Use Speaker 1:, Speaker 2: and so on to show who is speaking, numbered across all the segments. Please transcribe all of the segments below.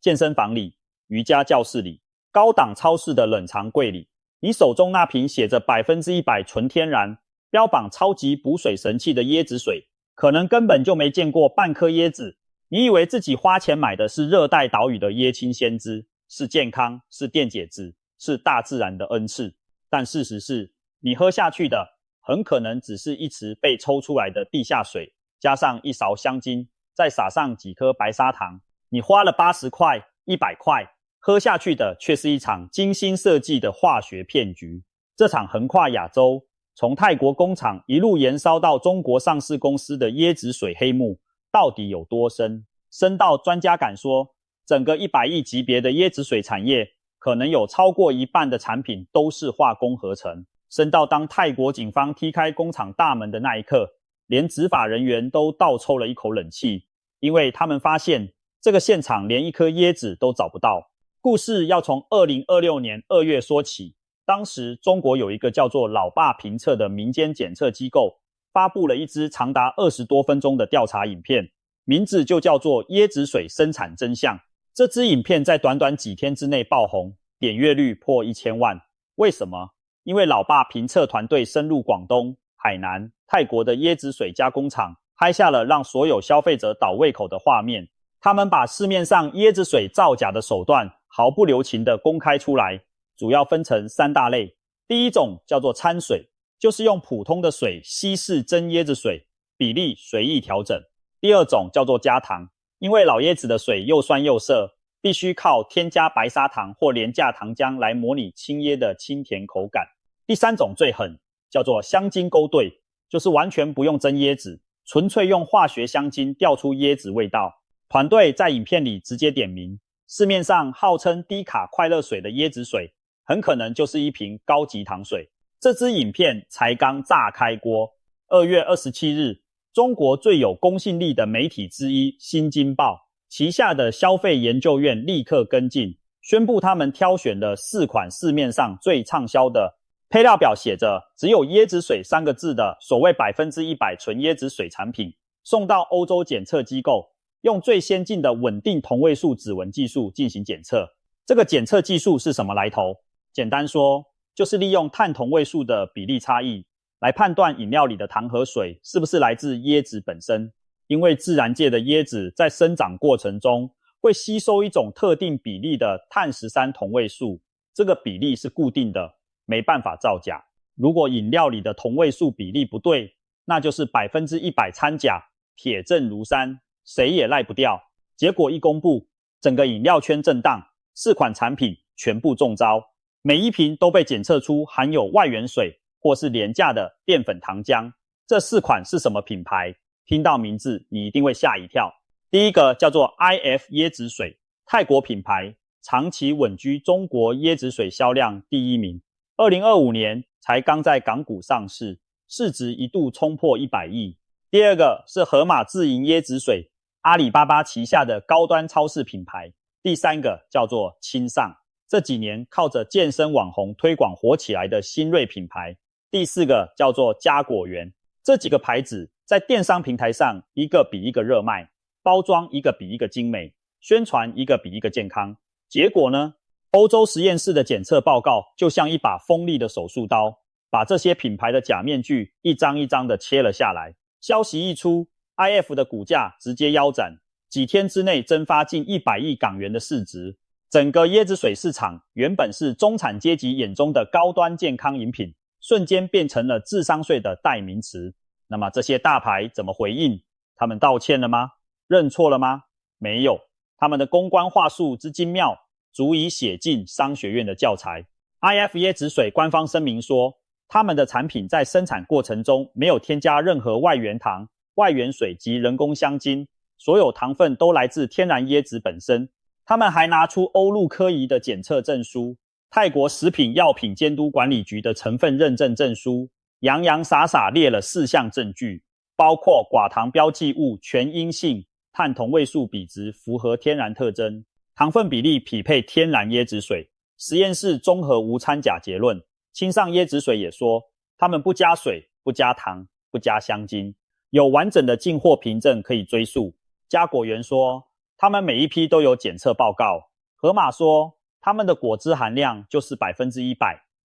Speaker 1: 健身房里、瑜伽教室里、高档超市的冷藏柜里，你手中那瓶写着100%纯天然、标榜超级补水神器的椰子水，可能根本就没见过半颗椰子。你以为自己花钱买的是热带岛屿的椰青鲜汁，是健康，是电解质，是大自然的恩赐。但事实是，你喝下去的很可能只是一池被抽出来的地下水，加上一勺香精，再撒上几颗白砂糖。你花了80块、100块，喝下去的却是一场精心设计的化学骗局。这场横跨亚洲，从泰国工厂一路延烧到中国上市公司的椰子水黑幕，到底有多深？深到专家敢说，整个100亿级别的椰子水产业，可能有超过一半的产品都是化工合成。深到当泰国警方踢开工厂大门的那一刻，连执法人员都倒抽了一口冷气，因为他们发现这个现场连一颗椰子都找不到。故事要从2026年2月说起。当时中国有一个叫做老爸评测的民间检测机构，发布了一支长达20多分钟的调查影片，名字就叫做椰子水生产真相。这支影片在短短几天之内爆红，点阅率破1000万。为什么？因为老爸评测团队深入广东、海南、泰国的椰子水加工厂，拍下了让所有消费者倒胃口的画面。他们把市面上椰子水造假的手段毫不留情地公开出来，主要分成3大类。第一种叫做掺水，就是用普通的水稀释真椰子水，比例随意调整。第二种叫做加糖，因为老椰子的水又酸又涩，必须靠添加白砂糖或廉价糖浆来模拟青椰的清甜口感。第三种最狠，叫做香精勾兑，就是完全不用真椰子，纯粹用化学香精调出椰子味道。团队在影片里直接点名，市面上号称低卡快乐水的椰子水，很可能就是一瓶高级糖水。这支影片才刚炸开锅。2月27日，中国最有公信力的媒体之一《新京报》旗下的消费研究院立刻跟进，宣布他们挑选了4款市面上最畅销的，配料表写着只有椰子水3个字的所谓100%纯椰子水产品，送到欧洲检测机构，用最先进的稳定同位素指纹技术进行检测。这个检测技术是什么来头？简单说，就是利用碳同位素的比例差异来判断饮料里的糖和水是不是来自椰子本身。因为自然界的椰子在生长过程中会吸收一种特定比例的碳13同位素，这个比例是固定的，没办法造假。如果饮料里的同位素比例不对，那就是100%掺假，铁证如山，谁也赖不掉。结果一公布，整个饮料圈震荡，4款产品全部中招，每一瓶都被检测出含有外源水或是廉价的淀粉糖浆。这4款是什么品牌？听到名字你一定会吓一跳。第一个叫做 IF 椰子水，泰国品牌，长期稳居中国椰子水销量第1名。2025年才刚在港股上市，市值一度冲破100亿。第二个是盒马自营椰子水，阿里巴巴旗下的高端超市品牌。第三个叫做清尚，这几年靠着健身网红推广火起来的新锐品牌。第4个叫做佳果园。这几个牌子在电商平台上一个比一个热卖，包装一个比一个精美，宣传一个比一个健康。结果呢，欧洲实验室的检测报告就像一把锋利的手术刀，把这些品牌的假面具一张一张的切了下来。消息一出， IF 的股价直接腰斩，几天之内蒸发近100亿港元的市值。整个椰子水市场原本是中产阶级眼中的高端健康饮品，瞬间变成了智商税的代名词。那么这些大牌怎么回应？他们道歉了吗？认错了吗？没有。他们的公关话术之精妙，足以写进商学院的教材。IF 椰子水官方声明说，他们的产品在生产过程中没有添加任何外源糖、外源水及人工香精，所有糖分都来自天然椰子本身。他们还拿出欧陆科仪的检测证书、泰国食品药品监督管理局的成分认证证书，洋洋洒洒列了4项证据，包括寡糖标记物全阴性，碳同位素比值符合天然特征，糖分比例匹配天然椰子水，实验室综合无掺假结论。清尚椰子水也说，他们不加水、不加糖、不加香精，有完整的进货凭证可以追溯。佳果园说，他们每一批都有检测报告。河马说，他们的果汁含量就是 100%，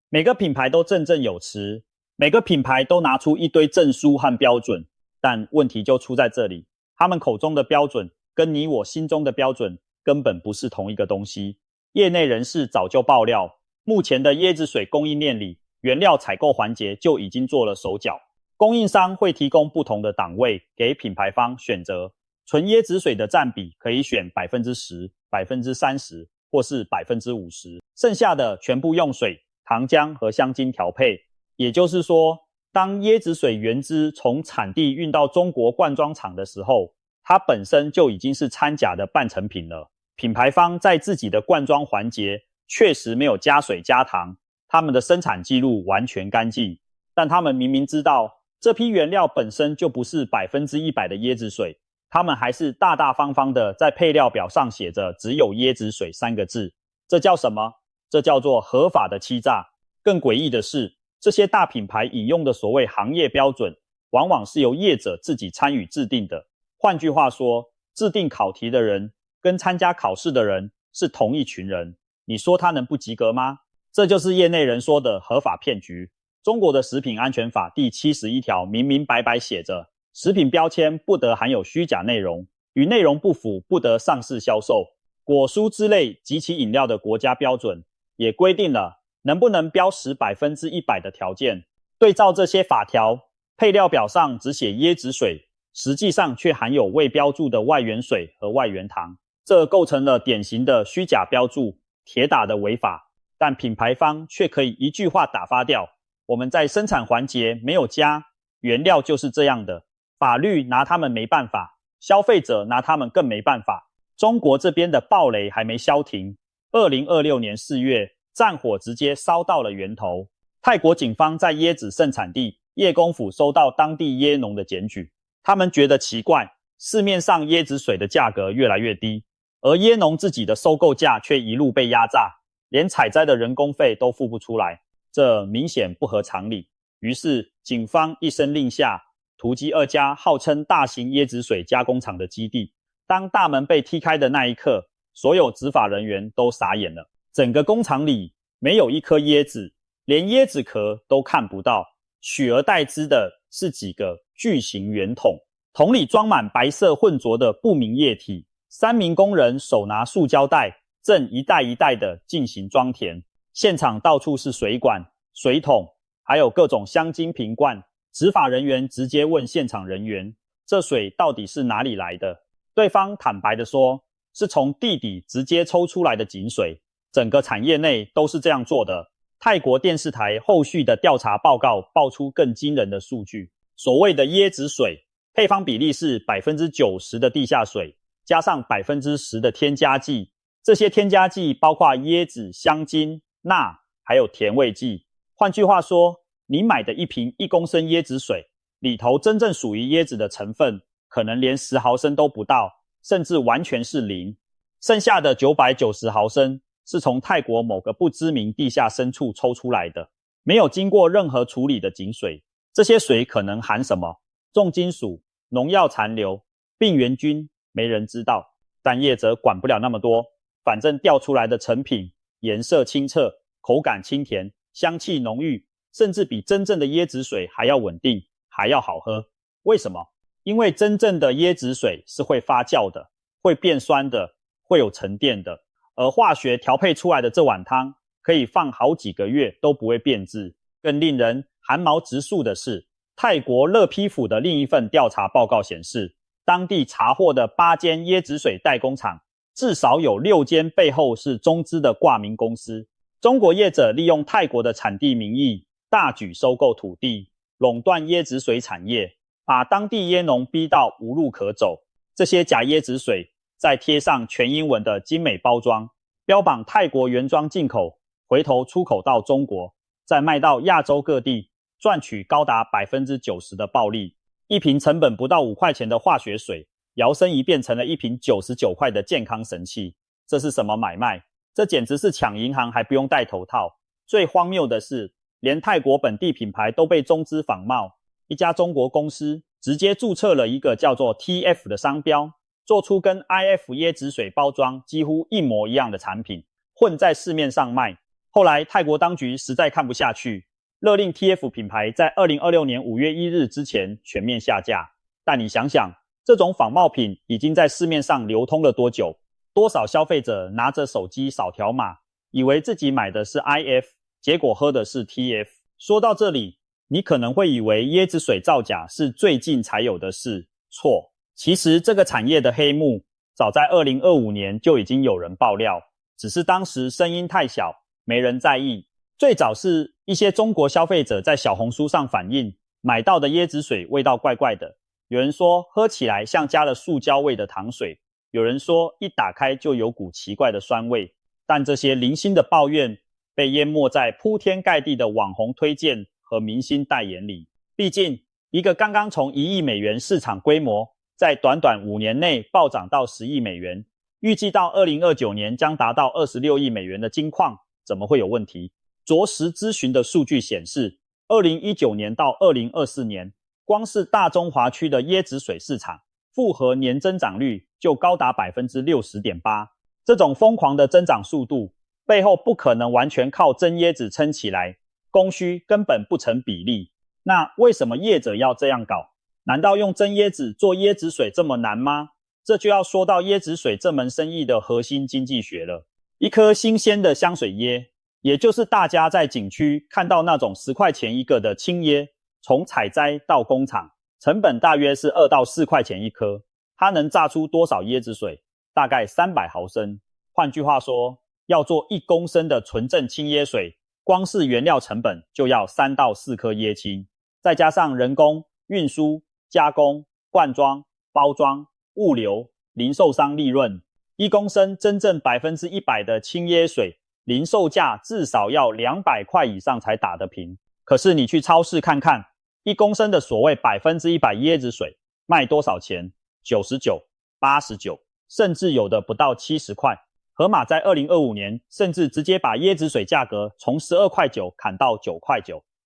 Speaker 1: 每个品牌都振振有词，每个品牌都拿出一堆证书和标准，但问题就出在这里，他们口中的标准跟你我心中的标准根本不是同一个东西。业内人士早就爆料，目前的椰子水供应链里，原料采购环节就已经做了手脚，供应商会提供不同的档位给品牌方选择，纯椰子水的占比可以选 10%、30%或是 50%， 剩下的全部用水、糖浆和香精调配。也就是说，当椰子水原汁从产地运到中国灌装厂的时候，它本身就已经是掺假的半成品了。品牌方在自己的灌装环节确实没有加水加糖，他们的生产记录完全干净，但他们明明知道这批原料本身就不是 100% 的椰子水，他们还是大大方方的在配料表上写着只有椰子水3个字。这叫什么？这叫做合法的欺诈。更诡异的是，这些大品牌引用的所谓行业标准，往往是由业者自己参与制定的。换句话说，制定考题的人跟参加考试的人是同一群人，你说他能不及格吗？这就是业内人说的合法骗局。中国的食品安全法第71条明明白白写着，食品标签不得含有虚假内容，与内容不符不得上市销售。果蔬之类及其饮料的国家标准也规定了能不能标识 100% 的条件。对照这些法条，配料表上只写椰子水，实际上却含有未标注的外源水和外源糖，这构成了典型的虚假标注，铁打的违法。但品牌方却可以一句话打发掉，我们在生产环节没有加，原料就是这样的，法律拿他们没办法，消费者拿他们更没办法。中国这边的暴雷还没消停，2026年4月，战火直接烧到了源头。泰国警方在椰子盛产地叶公府收到当地椰农的检举，他们觉得奇怪，市面上椰子水的价格越来越低，而椰农自己的收购价却一路被压榨，连采摘的人工费都付不出来，这明显不合常理。于是警方一声令下，突击2家号称大型椰子水加工厂的基地。当大门被踢开的那一刻，所有执法人员都傻眼了。整个工厂里没有一颗椰子，连椰子壳都看不到，取而代之的是几个巨型圆筒，桶里装满白色混浊的不明液体。3名工人手拿塑胶袋，正一袋一袋的进行装填。现场到处是水管、水桶，还有各种香精瓶罐。执法人员直接问现场人员，这水到底是哪里来的？对方坦白地说，是从地底直接抽出来的井水，整个产业内都是这样做的。泰国电视台后续的调查报告爆出更惊人的数据，所谓的椰子水配方比例是 90% 的地下水，加上 10% 的添加剂，这些添加剂包括椰子、香精、钠，还有甜味剂。换句话说，你买的一瓶1公升椰子水，里头真正属于椰子的成分可能连10毫升都不到，甚至完全是0。剩下的990毫升是从泰国某个不知名地下深处抽出来的，没有经过任何处理的井水。这些水可能含什么？重金属、农药残留、病原菌，没人知道。但业者管不了那么多，反正调出来的成品颜色清澈，口感清甜，香气浓郁，甚至比真正的椰子水还要稳定，还要好喝。为什么？因为真正的椰子水是会发酵的，会变酸的，会有沉淀的，而化学调配出来的这碗汤可以放好几个月都不会变质。更令人寒毛直竖的是，泰国乐批府的另一份调查报告显示，当地查获的8间椰子水代工厂，至少有6间背后是中资的挂名公司。中国业者利用泰国的产地名义，大举收购土地，垄断椰子水产业，把当地椰农逼到无路可走。这些假椰子水再贴上全英文的精美包装，标榜泰国原装进口，回头出口到中国，再卖到亚洲各地，赚取高达 90% 的暴利。一瓶成本不到5块钱的化学水，摇身一变成了一瓶99块的健康神器。这是什么买卖？这简直是抢银行还不用戴头套。最荒谬的是，连泰国本地品牌都被中资仿冒。一家中国公司直接注册了一个叫做 TF 的商标，做出跟 IF 椰子水包装几乎一模一样的产品，混在市面上卖。后来泰国当局实在看不下去，勒令 TF 品牌在2026年5月1日之前全面下架。但你想想，这种仿冒品已经在市面上流通了多久？多少消费者拿着手机扫条码，以为自己买的是 IF， 结果喝的是 TF。说到这里，你可能会以为椰子水造假是最近才有的事，错。其实这个产业的黑幕早在2025年就已经有人爆料，只是当时声音太小，没人在意。最早是一些中国消费者在小红书上反映，买到的椰子水味道怪怪的，有人说喝起来像加了塑胶味的糖水，有人说一打开就有股奇怪的酸味。但这些零星的抱怨被淹没在铺天盖地的网红推荐和明星代言里。毕竟一个刚刚从1亿美元市场规模在短短5年内暴涨到10亿美元，预计到2029年将达到26亿美元的金矿，怎么会有问题？着实咨询的数据显示，2019年到2024年，光是大中华区的椰子水市场复合年增长率就高达 60.8%。这种疯狂的增长速度背后不可能完全靠真椰子撑起来，供需根本不成比例。那为什么业者要这样搞？难道用真椰子做椰子水这么难吗？这就要说到椰子水这门生意的核心经济学了。一颗新鲜的香水椰，也就是大家在景区看到那种10块钱一个的青椰，从采摘到工厂，成本大约是2到4块钱一颗。它能榨出多少椰子水？大概300毫升。换句话说，要做1公升的纯正青椰水，光是原料成本就要3到4颗椰青，再加上人工、运输、加工、灌装、包装、物流、零售商利润，1公升真正100%的青椰水，零售价至少要200块以上才打得平。可是你去超市看看，1公升的所谓100%椰子水卖多少钱？99、89，甚至有的不到70块。河马在2025年甚至直接把椰子水价格从12.9块砍到9.9块。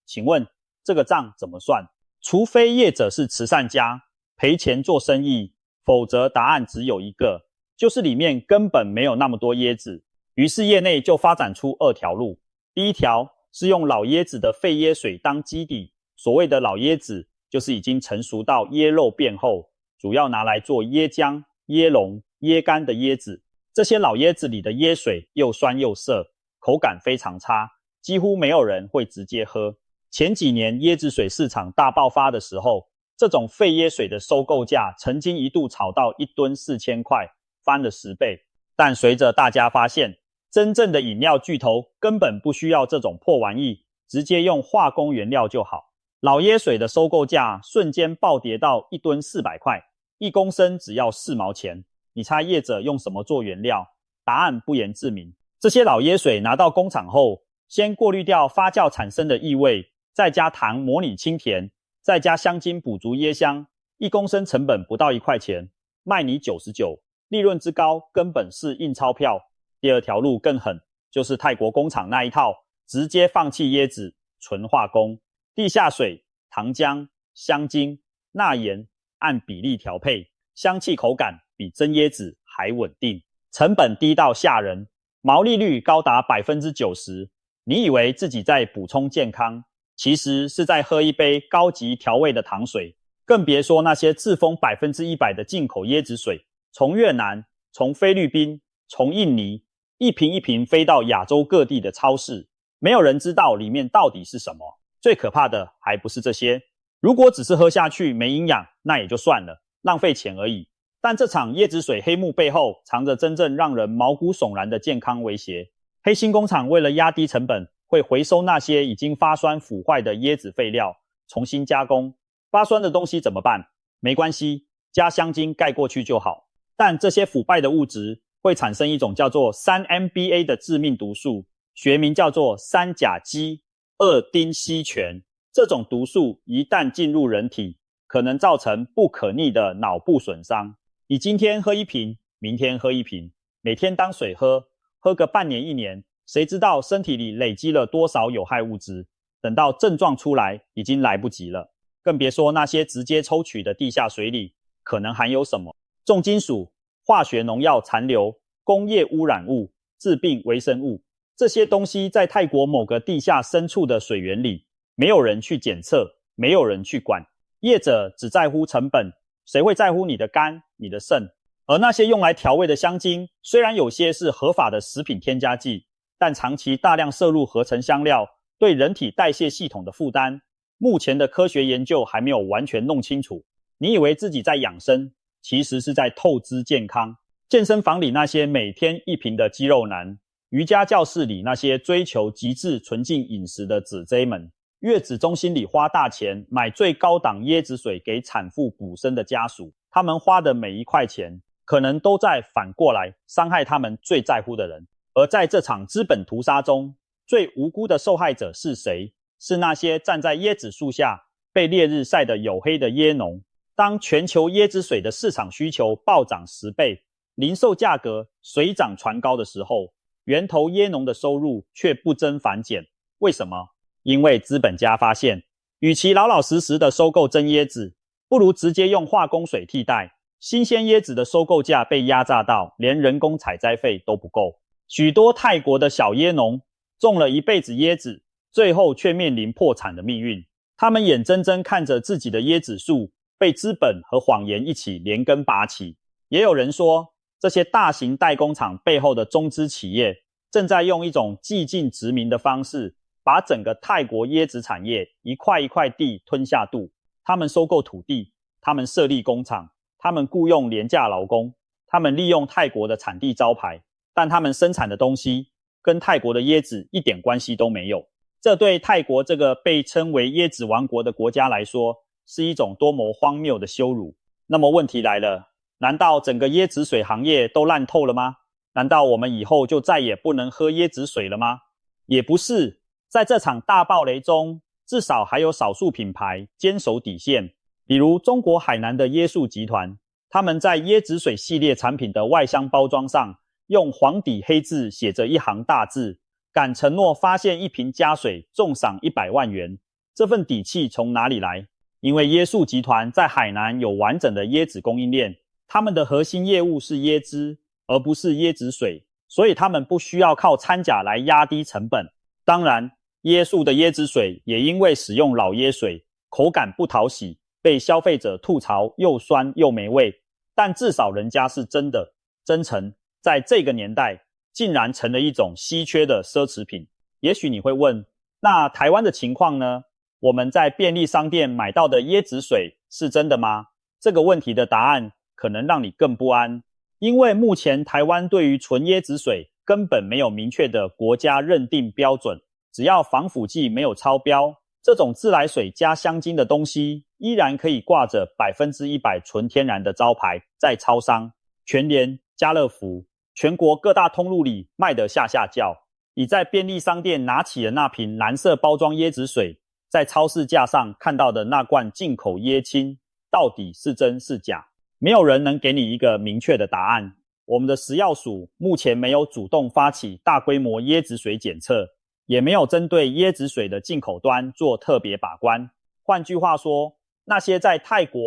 Speaker 1: 请问这个账怎么算？除非业者是慈善家，赔钱做生意，否则答案只有一个，就是里面根本没有那么多椰子。于是业内就发展出2条路。第一条是用老椰子的废椰水当基底，所谓的老椰子就是已经成熟到椰肉变厚，主要拿来做椰浆、椰蓉、椰干的椰子。这些老椰子里的椰水又酸又涩，口感非常差，几乎没有人会直接喝。前几年椰子水市场大爆发的时候，这种废椰水的收购价曾经一度炒到1吨4000块，翻了10倍。但随着大家发现，真正的饮料巨头根本不需要这种破玩意，直接用化工原料就好。老椰水的收购价瞬间暴跌到1吨400块，1公升只要4毛钱。你猜业者用什么做原料？答案不言自明。这些老椰水拿到工厂后，先过滤掉发酵产生的异味，再加糖模拟清甜，再加香精补足椰香，1公升成本不到1块钱，卖你99，利润之高根本是印钞票。第2条路更狠，就是泰国工厂那一套，直接放弃椰子，纯化工，地下水、糖浆、香精、钠盐按比例调配，香气口感比真椰子还稳定，成本低到吓人，毛利率高达 90%。 你以为自己在补充健康，其实是在喝一杯高级调味的糖水。更别说那些自封 100% 的进口椰子水，从越南、从菲律宾、从印尼一瓶一瓶飞到亚洲各地的超市，没有人知道里面到底是什么。最可怕的还不是这些，如果只是喝下去没营养，那也就算了，浪费钱而已。但这场椰子水黑幕背后藏着真正让人毛骨悚然的健康威胁。黑心工厂为了压低成本，会回收那些已经发酸腐坏的椰子废料，重新加工。发酸的东西怎么办？没关系，加香精盖过去就好。但这些腐败的物质会产生一种叫做 3-MBA 的致命毒素，学名叫做3甲基2丁烯醛。这种毒素一旦进入人体，可能造成不可逆的脑部损伤。你今天喝1瓶，明天喝1瓶，每天当水喝，喝个半年1年，谁知道身体里累积了多少有害物质？等到症状出来，已经来不及了。更别说那些直接抽取的地下水里，可能含有什么重金属、化学农药残留、工业污染物、致病微生物，这些东西在泰国某个地下深处的水源里，没有人去检测，没有人去管，业者只在乎成本，谁会在乎你的肝、你的肾？而那些用来调味的香精，虽然有些是合法的食品添加剂，但长期大量摄入合成香料，对人体代谢系统的负担，目前的科学研究还没有完全弄清楚。你以为自己在养生，其实是在透支健康。健身房里那些每天一瓶的肌肉男，瑜伽教室里那些追求极致纯净饮食的子 J 们，月子中心里花大钱买最高档椰子水给产妇补身的家属，他们花的每一块钱，可能都在反过来伤害他们最在乎的人。而在这场资本屠杀中，最无辜的受害者是谁？是那些站在椰子树下被烈日晒得黝黑的椰农。当全球椰子水的市场需求暴涨10倍，零售价格水涨船高的时候，源头椰农的收入却不增反减。为什么？因为资本家发现，与其老老实实的收购真椰子，不如直接用化工水替代。新鲜椰子的收购价被压榨到连人工采摘费都不够。许多泰国的小椰农种了一辈子椰子，最后却面临破产的命运。他们眼睁睁看着自己的椰子树被资本和谎言一起连根拔起。也有人说，这些大型代工厂背后的中资企业正在用一种寂静殖民的方式，把整个泰国椰子产业一块一块地吞下肚。他们收购土地，他们设立工厂，他们雇用廉价劳工，他们利用泰国的产地招牌，但他们生产的东西跟泰国的椰子一点关系都没有。这对泰国这个被称为椰子王国的国家来说，是一种多么荒谬的羞辱。那么问题来了，难道整个椰子水行业都烂透了吗？难道我们以后就再也不能喝椰子水了吗？也不是，在这场大暴雷中，至少还有少数品牌坚守底线，比如中国海南的椰树集团，他们在椰子水系列产品的外箱包装上用黄底黑字写着一行大字，敢承诺发现一瓶加水重赏100万元。这份底气从哪里来？因为椰树集团在海南有完整的椰子供应链，他们的核心业务是椰汁，而不是椰子水，所以他们不需要靠掺假来压低成本。当然，椰树的椰子水也因为使用老椰水，口感不讨喜，被消费者吐槽又酸又没味。但至少人家是真的真诚，在这个年代竟然成了一种稀缺的奢侈品。也许你会问，那台湾的情况呢？我们在便利商店买到的椰子水是真的吗？这个问题的答案可能让你更不安，因为目前台湾对于纯椰子水根本没有明确的国家认定标准，只要防腐剂没有超标，这种自来水加香精的东西依然可以挂着100%纯天然的招牌，在超商、全联、家乐福、全国各大通路里卖得下下叫。你在便利商店拿起的那瓶蓝色包装椰子水，在超市架上看到的那罐进口椰青，到底是真是假？没有人能给你一个明确的答案。我们的食药署目前没有主动发起大规模椰子水检测，也没有针对椰子水的进口端做特别把关。换句话说，那些在泰国、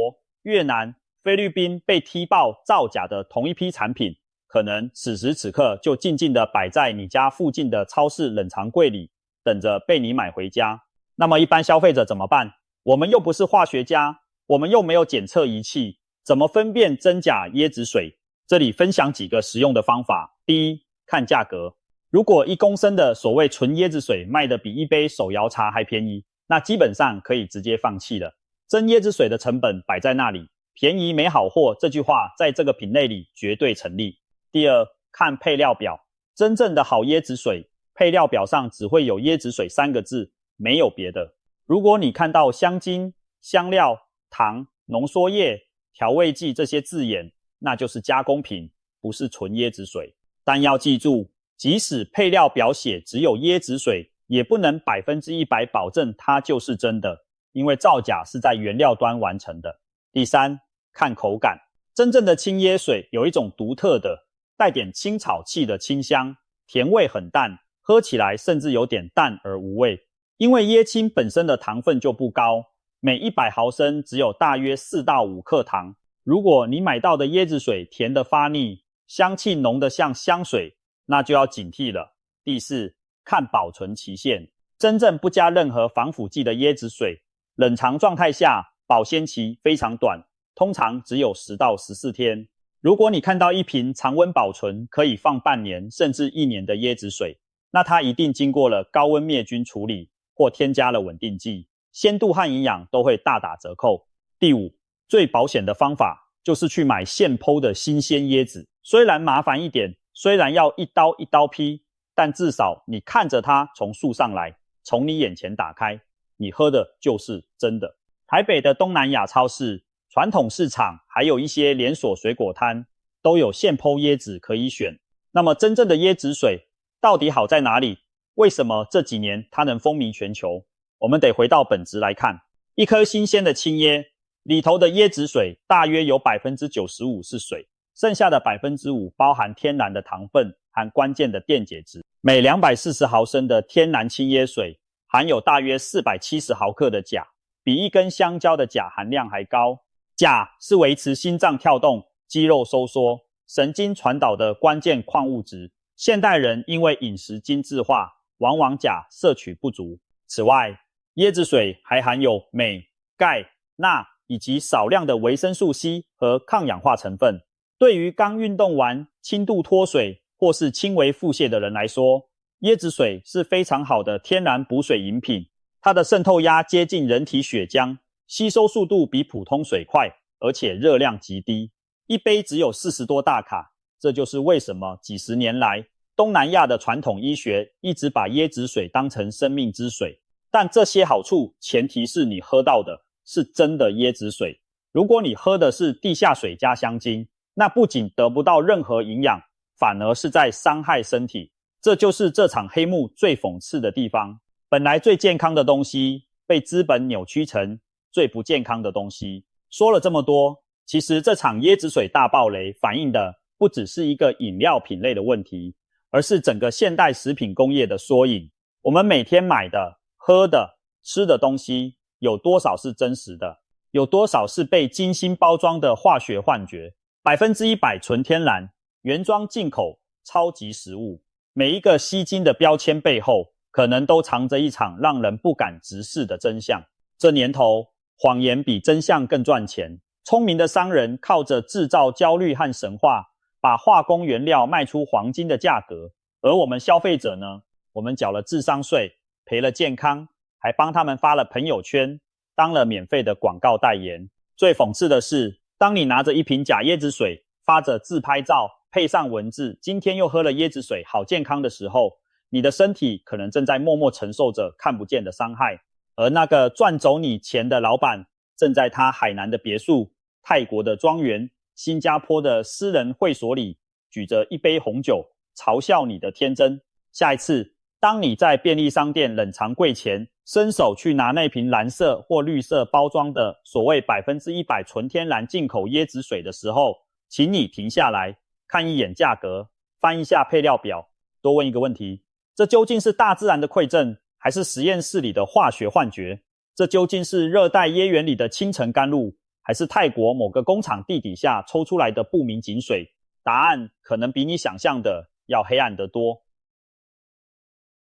Speaker 1: 越南、菲律宾被踢爆造假的同一批产品，可能此时此刻就静静地摆在你家附近的超市冷藏柜里，等着被你买回家。那么一般消费者怎么办？我们又不是化学家，我们又没有检测仪器，怎么分辨真假椰子水？这里分享几个实用的方法。第一，看价格。如果1公升的所谓纯椰子水卖得比一杯手摇茶还便宜，那基本上可以直接放弃了。真椰子水的成本摆在那里，便宜没好货这句话在这个品类里绝对成立。第二，看配料表。真正的好椰子水，配料表上只会有椰子水3个字，没有别的。如果你看到香精、香料、糖、浓缩液、调味剂这些字眼，那就是加工品，不是纯椰子水。但要记住，即使配料表写只有椰子水，也不能100%保证它就是真的，因为造假是在原料端完成的。第三，看口感。真正的青椰水有一种独特的带点青草气的清香，甜味很淡，喝起来甚至有点淡而无味。因为椰青本身的糖分就不高，每100毫升只有大约4到5克糖，如果你买到的椰子水甜得发腻，香气浓得像香水，那就要警惕了。第四，看保存期限。真正不加任何防腐剂的椰子水，冷藏状态下保鲜期非常短，通常只有10到14天。如果你看到一瓶常温保存可以放半年甚至1年的椰子水，那它一定经过了高温灭菌处理或添加了稳定剂，鲜度和营养都会大打折扣。第五，最保险的方法就是去买现剖的新鲜椰子，虽然麻烦一点，虽然要一刀一刀劈，但至少你看着它从树上来，从你眼前打开，你喝的就是真的。台北的东南亚超市、传统市场还有一些连锁水果摊都有现剖椰子可以选。那么真正的椰子水到底好在哪里？为什么这几年它能风靡全球？我们得回到本质来看。一颗新鲜的青椰里头的椰子水大约有 95% 是水，剩下的 5% 包含天然的糖分和关键的电解质。每240毫升的天然青椰水含有大约470毫克的钾，比一根香蕉的钾含量还高。钾是维持心脏跳动、肌肉收缩、神经传导的关键矿物质。现代人因为饮食精致化，往往钾摄取不足。此外，椰子水还含有镁、钙、钠以及少量的维生素 C 和抗氧化成分。对于刚运动完、轻度脱水或是轻微腹泻的人来说，椰子水是非常好的天然补水饮品。它的渗透压接近人体血浆，吸收速度比普通水快，而且热量极低，一杯只有40多大卡。这就是为什么几十年来东南亚的传统医学一直把椰子水当成生命之水。但这些好处前提是你喝到的是真的椰子水。如果你喝的是地下水加香精，那不仅得不到任何营养，反而是在伤害身体。这就是这场黑幕最讽刺的地方。本来最健康的东西被资本扭曲成最不健康的东西。说了这么多，其实这场椰子水大爆雷反映的不只是一个饮料品类的问题，而是整个现代食品工业的缩影。我们每天买的、喝的、吃的东西有多少是真实的？有多少是被精心包装的化学幻觉？100%纯天然、原装进口、超级食物，每一个吸睛的标签背后，可能都藏着一场让人不敢直视的真相。这年头，谎言比真相更赚钱。聪明的商人靠着制造焦虑和神话，把化工原料卖出黄金的价格。而我们消费者呢？我们缴了智商税，赔了健康，还帮他们发了朋友圈，当了免费的广告代言。最讽刺的是，当你拿着一瓶假椰子水，发着自拍照，配上文字，今天又喝了椰子水，好健康的时候，你的身体可能正在默默承受着看不见的伤害。而那个赚走你钱的老板，正在他海南的别墅、泰国的庄园、新加坡的私人会所里，举着一杯红酒，嘲笑你的天真。下一次，当你在便利商店冷藏柜前伸手去拿那瓶蓝色或绿色包装的所谓100%纯天然进口椰子水的时候，请你停下来，看一眼价格，翻一下配料表，多问一个问题：这究竟是大自然的馈赠，还是实验室里的化学幻觉？这究竟是热带椰园里的清晨甘露，还是泰国某个工厂地底下抽出来的不明井水？答案可能比你想象的要黑暗得多。